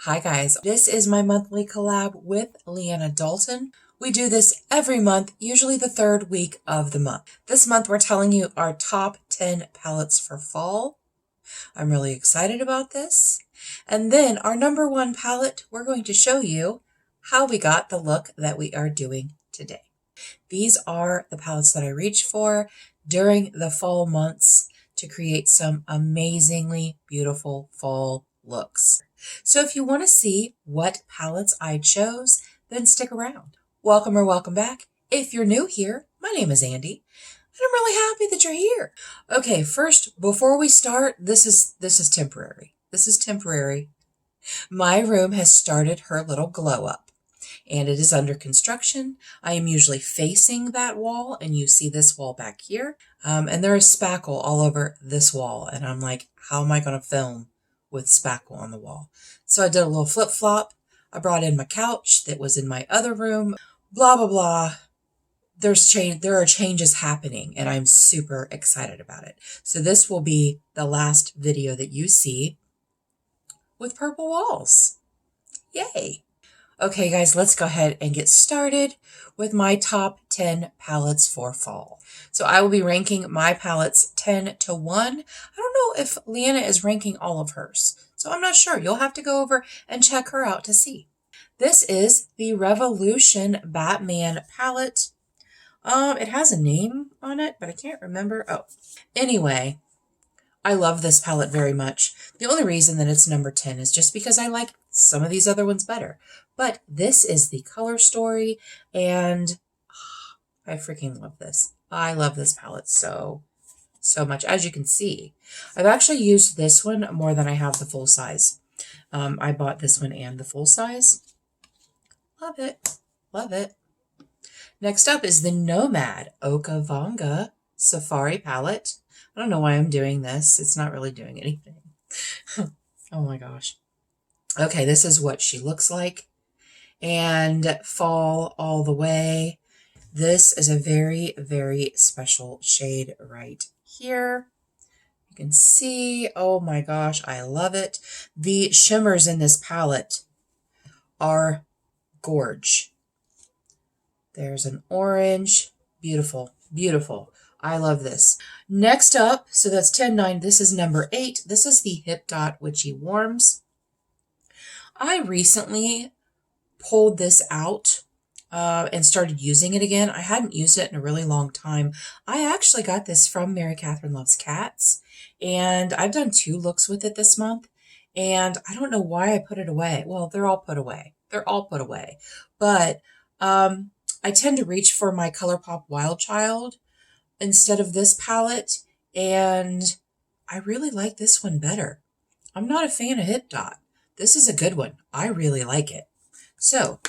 Hi guys, this is my monthly collab with Leanna Dalton. We do this every month, usually the third week of the month. This month we're telling you our top 10 palettes for fall. I'm really excited about this. And then our number one palette, we're going to show you how we got the look that we are doing today. These are the palettes that I reached for during the fall months to create some amazingly beautiful fall looks. So if you want to see what palettes I chose, then stick around. Welcome or welcome back. If you're new here, my name is Andi, and I'm really happy that you're here. Okay, first, before we start, this is temporary. This is temporary. My room has started her little glow up, and it is under construction. I am usually facing that wall, and you see this wall back here, and there is spackle all over this wall, and I'm like, how am I going to film with spackle on the wall? So I did a little flip-flop. I brought in my couch that was in my other room, blah, blah, blah. There are changes happening, and I'm super excited about it. So this will be the last video that you see with purple walls. Yay! Okay, guys, let's go ahead and get started with my top 10 palettes for fall. So I will be ranking my palettes 10 to 1. I don't know if Leanna is ranking all of hers, so I'm not sure. You'll have to go over and check her out to see. This is the Revolution Batman palette. It has a name on it, but I can't remember. Oh, anyway, I love this palette very much. The only reason that it's number 10 is just because I like some of these other ones better. But this is the color story, and I freaking love this. I love this palette so much. As you can see, I've actually used this one more than I have the full size. I bought this one and the full size. Love it. Love it. Next up is the Nomad Okavanga Safari palette. I don't know why I'm doing this. It's not really doing anything. Oh my gosh. Okay, this is what she looks like. And fall all the way. This is a very, very special shade right here. You can see, oh my gosh, I love it. The shimmers in this palette are gorge. There's an orange. Beautiful, beautiful. I love this. Next up, so that's 10-9. This is number 8. This is the Hip Dot Witchy Warms. I recently pulled this out and started using it again. I hadn't used it in a really long time. I actually got this from Mary Catherine Loves Cats, and I've done 2 looks with it this month, and I don't know why I put it away. Well, they're all put away. They're all put away. But I tend to reach for my ColourPop Wild Child instead of this palette, and I really like this one better. I'm not a fan of Hip Dot. This is a good one. I really like it. So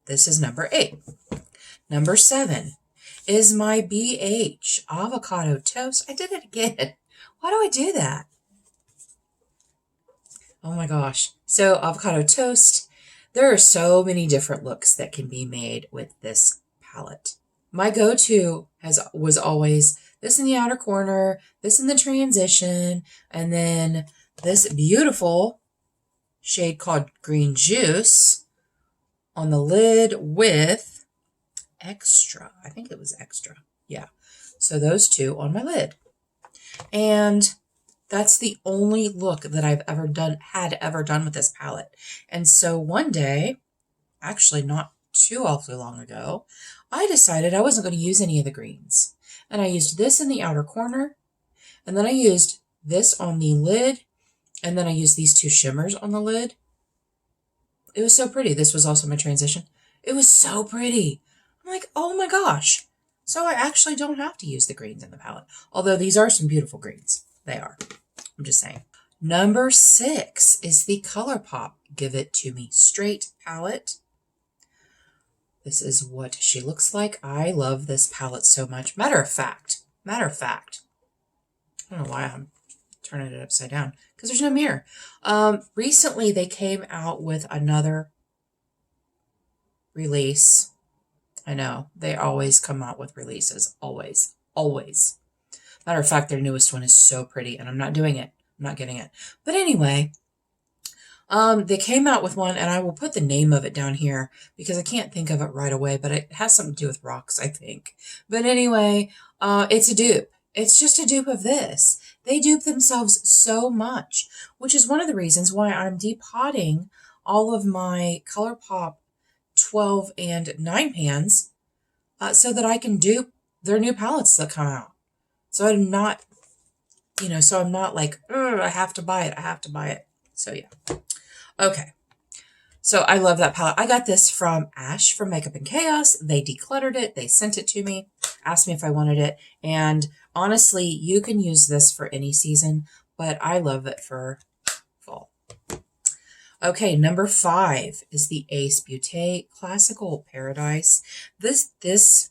this is number 8. Number 7 is my BH Avocado Toast. I did it again. Why do I do that? Oh my gosh. So avocado toast. There are so many different looks that can be made with this palette. My go-to was always this in the outer corner, this in the transition, and then this beautiful shade called Green Juice on the lid with Extra. I think it was Extra. Yeah. So those 2 on my lid. And that's the only look that I've ever done with this palette. And so one day, actually not too awfully long ago, I decided I wasn't going to use any of the greens. And I used this in the outer corner, and then I used this on the lid, and then I used these 2 shimmers on the lid. It was so pretty. This was also my transition. It was so pretty. I'm like, oh my gosh. So I actually don't have to use the greens in the palette. Although these are some beautiful greens. They are. I'm just saying. Number 6 is the ColourPop Give It To Me Straight palette. This is what she looks like. I love this palette so much. Matter of fact, I don't know why I'm turning it upside down, because there's no mirror. Recently they came out with another release. I know, they always come out with releases. Always. Matter of fact, their newest one is so pretty, and I'm not doing it. I'm not getting it. But anyway, They came out with one, and I will put the name of it down here because I can't think of it right away, but it has something to do with rocks, I think. But anyway, it's a dupe. It's just a dupe of this. They dupe themselves so much, which is one of the reasons why I'm depotting all of my ColourPop 12 and 9 pans so that I can dupe their new palettes that come out. So I'm not, so I'm not like, I have to buy it. I have to buy it. So yeah. Okay. So I love that palette. I got this from Ash from Makeup and Chaos. They decluttered it. They sent it to me, asked me if I wanted it. And honestly, you can use this for any season, but I love it for fall. Okay, number 5 is the Ace Beauté Classical Paradise. These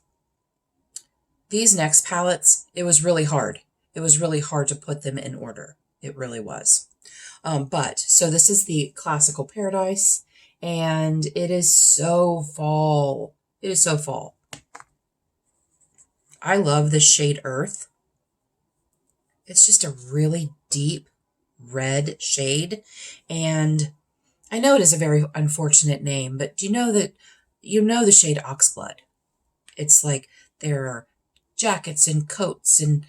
next palettes, it was really hard. It was really hard to put them in order. It really was. So this is the Classical Paradise, and it is so fall. It is so fall. I love the shade Earth. It's just a really deep red shade, and I know it is a very unfortunate name, but do you know that the shade Oxblood? It's like there are jackets and coats and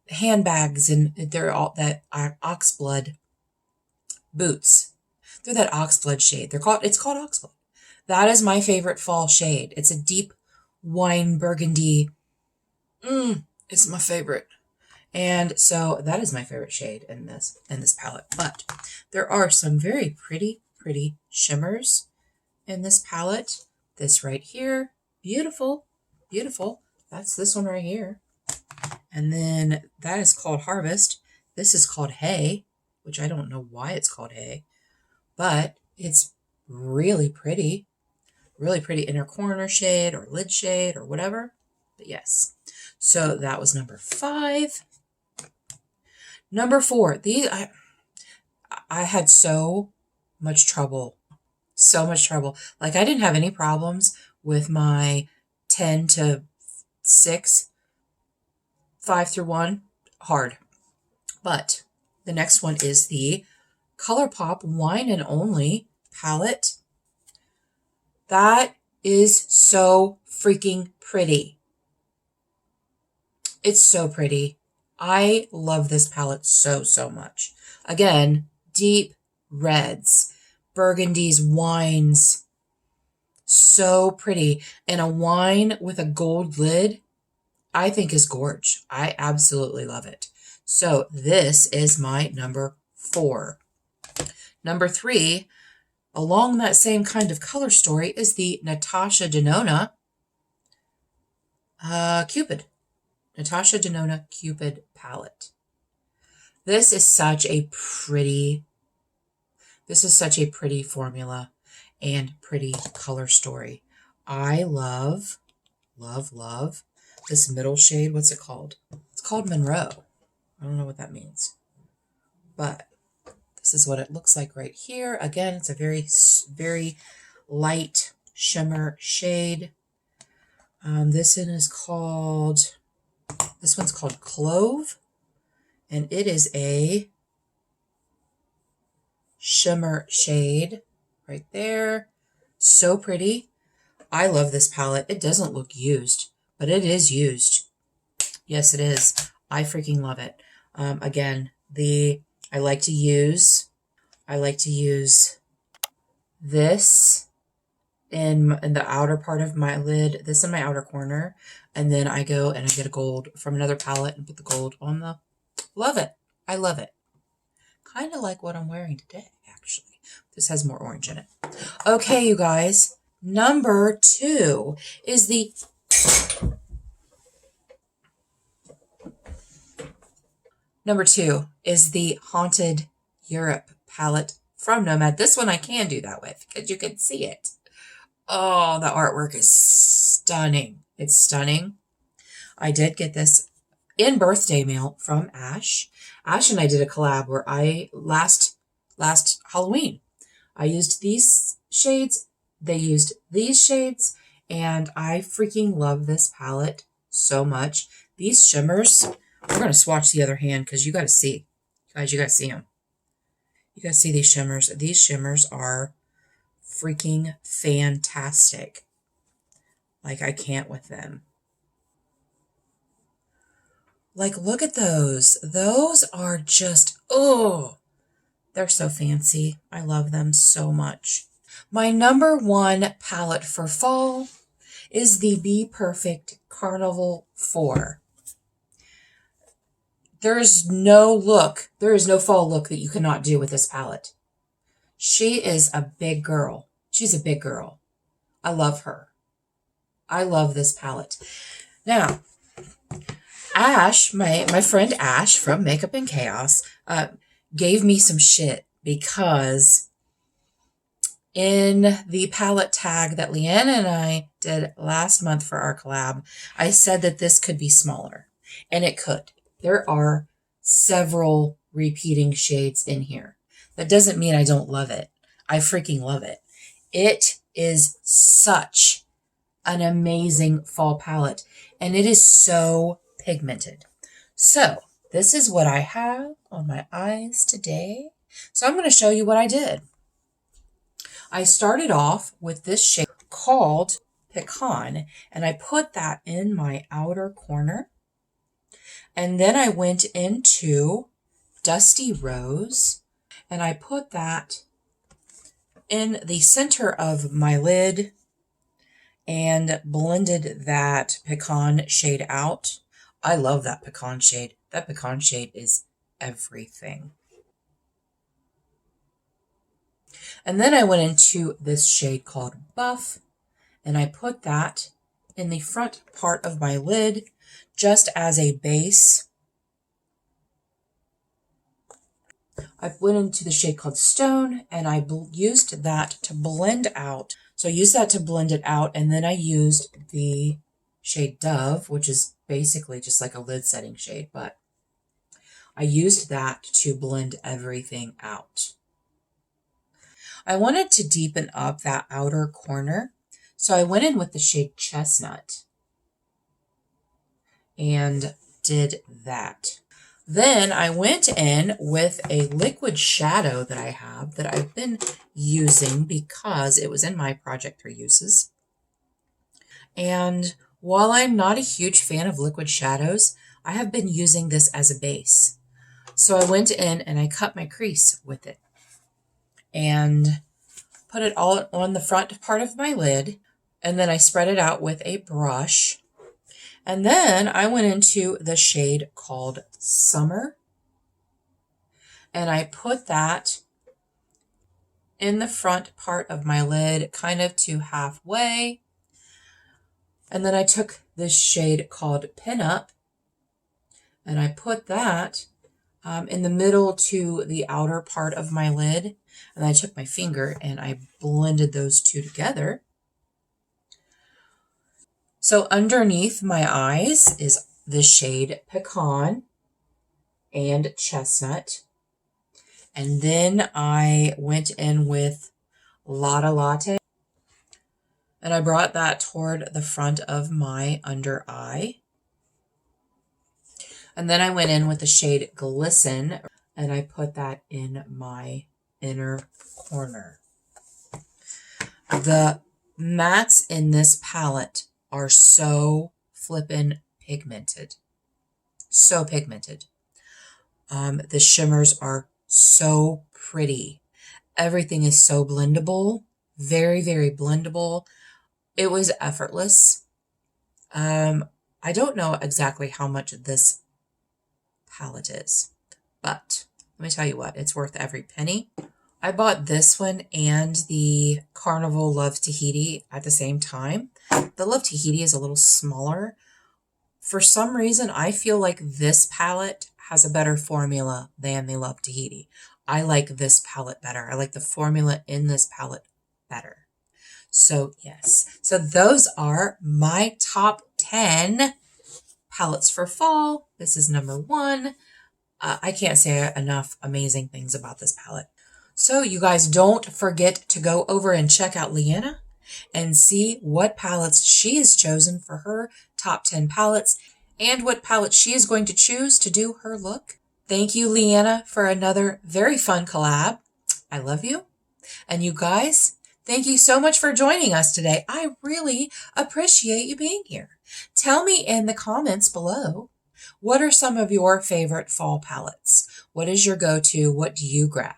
handbags, and they're all that Oxblood boots. They're that Oxblood shade. It's called Oxblood. That is my favorite fall shade. It's a deep wine burgundy. It's my favorite. And so that is my favorite shade in this palette. But there are some very pretty shimmers in this palette. This right here, beautiful, beautiful. That's this one right here. And then that is called Harvest. This is called Hay, which I don't know why it's called Hay, but it's really pretty inner corner shade or lid shade or whatever. But yes, so that was number 5. Number 4, these I had so much trouble. Like I didn't have any problems with my 10 to 6, 5 through 1, hard. But the next one is the ColourPop Wine and Only palette. That is so freaking pretty. It's so pretty. I love this palette so much. Again, deep reds, burgundies, wines. So pretty. And a wine with a gold lid, I think is gorge. I absolutely love it. So this is my number 4. Number 3, along that same kind of color story, is the Natasha Denona Cupid. Natasha Denona Cupid palette. This is such a pretty formula and pretty color story. I love this middle shade. What's it called? It's called Monroe. I don't know what that means, but this is what it looks like right here. Again, it's a very light shimmer shade. This one's called Clove, and it is a shimmer shade right there. So pretty. I love this palette. It doesn't look used, but it is used. Yes, it is. I freaking love it. Again, I like to use this in the outer part of my lid, this in my outer corner, and then I go and I get a gold from another palette and put the gold on the, love it. I love it. Kind of like what I'm wearing today, actually. This has more orange in it. Okay, you guys, number 2 is the Haunted Europe palette from Nomad. This one I can do that with because you can see it. Oh, the artwork is stunning. It's stunning. I did get this in birthday mail from Ash. Ash and I did a collab where last Halloween, I used these shades. They used these shades, and I freaking love this palette so much. These shimmers, we're going to swatch the other hand because you got to see. Guys, you got to see them. You guys see these shimmers? These shimmers are freaking fantastic. Like, I can't with them. Like, look at those. Those are just, oh, they're so fancy. I love them so much. My number one palette for fall is the Be Perfect Carnival 4. There is no fall look that you cannot do with this palette. She is a big girl. She's a big girl. I love her. I love this palette. Now, Ash, my friend Ash from Makeup and Chaos, gave me some shit because in the palette tag that Leanna and I did last month for our collab, I said that this could be smaller, and it could. There are several repeating shades in here. That doesn't mean I don't love it. I freaking love it. It is such an amazing fall palette, and it is so pigmented. So this is what I have on my eyes today. So I'm going to show you what I did. I started off with this shade called Pecan, and I put that in my outer corner. And then I went into Dusty Rose, and I put that in the center of my lid and blended that pecan shade out. I love that pecan shade. That pecan shade is everything. And then I went into this shade called Buff, and I put that in the front part of my lid just as a base. I went into the shade called Stone, and I used that to blend out. So I used that to blend it out, and then I used the shade Dove, which is basically just like a lid setting shade, but I used that to blend everything out. I wanted to deepen up that outer corner, so I went in with the shade Chestnut and did that. Then I went in with a liquid shadow that I have that I've been using because it was in my project for uses. And while I'm not a huge fan of liquid shadows, I have been using this as a base. So I went in and I cut my crease with it and put it all on the front part of my lid. And then I spread it out with a brush. And then I went into the shade called Summer, and I put that in the front part of my lid, kind of to halfway. And then I took this shade called Pin Up, and I put that in the middle to the outer part of my lid. And I took my finger and I blended those two together. So underneath my eyes is the shade Pecan and Chestnut. And then I went in with Lotta Latte. And I brought that toward the front of my under eye. And then I went in with the shade Glisten, and I put that in my inner corner. The mattes in this palette are so flippin' pigmented. So pigmented. The shimmers are so pretty. Everything is so blendable. Very, very blendable. It was effortless. I don't know exactly how much this palette is, but let me tell you what, it's worth every penny. I bought this one and the Carnival Love Tahiti at the same time. The Love Tahiti is a little smaller. For some reason, I feel like this palette has a better formula than the Love Tahiti. I like this palette better. I like the formula in this palette better. So yes, so those are my top 10 palettes for fall. This is number 1. I can't say enough amazing things about this palette. So you guys don't forget to go over and check out Leanna and see what palettes she has chosen for her top 10 palettes and what palette she is going to choose to do her look. Thank you, Leanna, for another very fun collab. I love you. And you guys, thank you so much for joining us today. I really appreciate you being here. Tell me in the comments below, what are some of your favorite fall palettes? What is your go-to? What do you grab?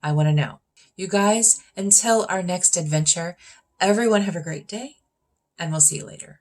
I want to know. You guys, until our next adventure, everyone have a great day, and we'll see you later.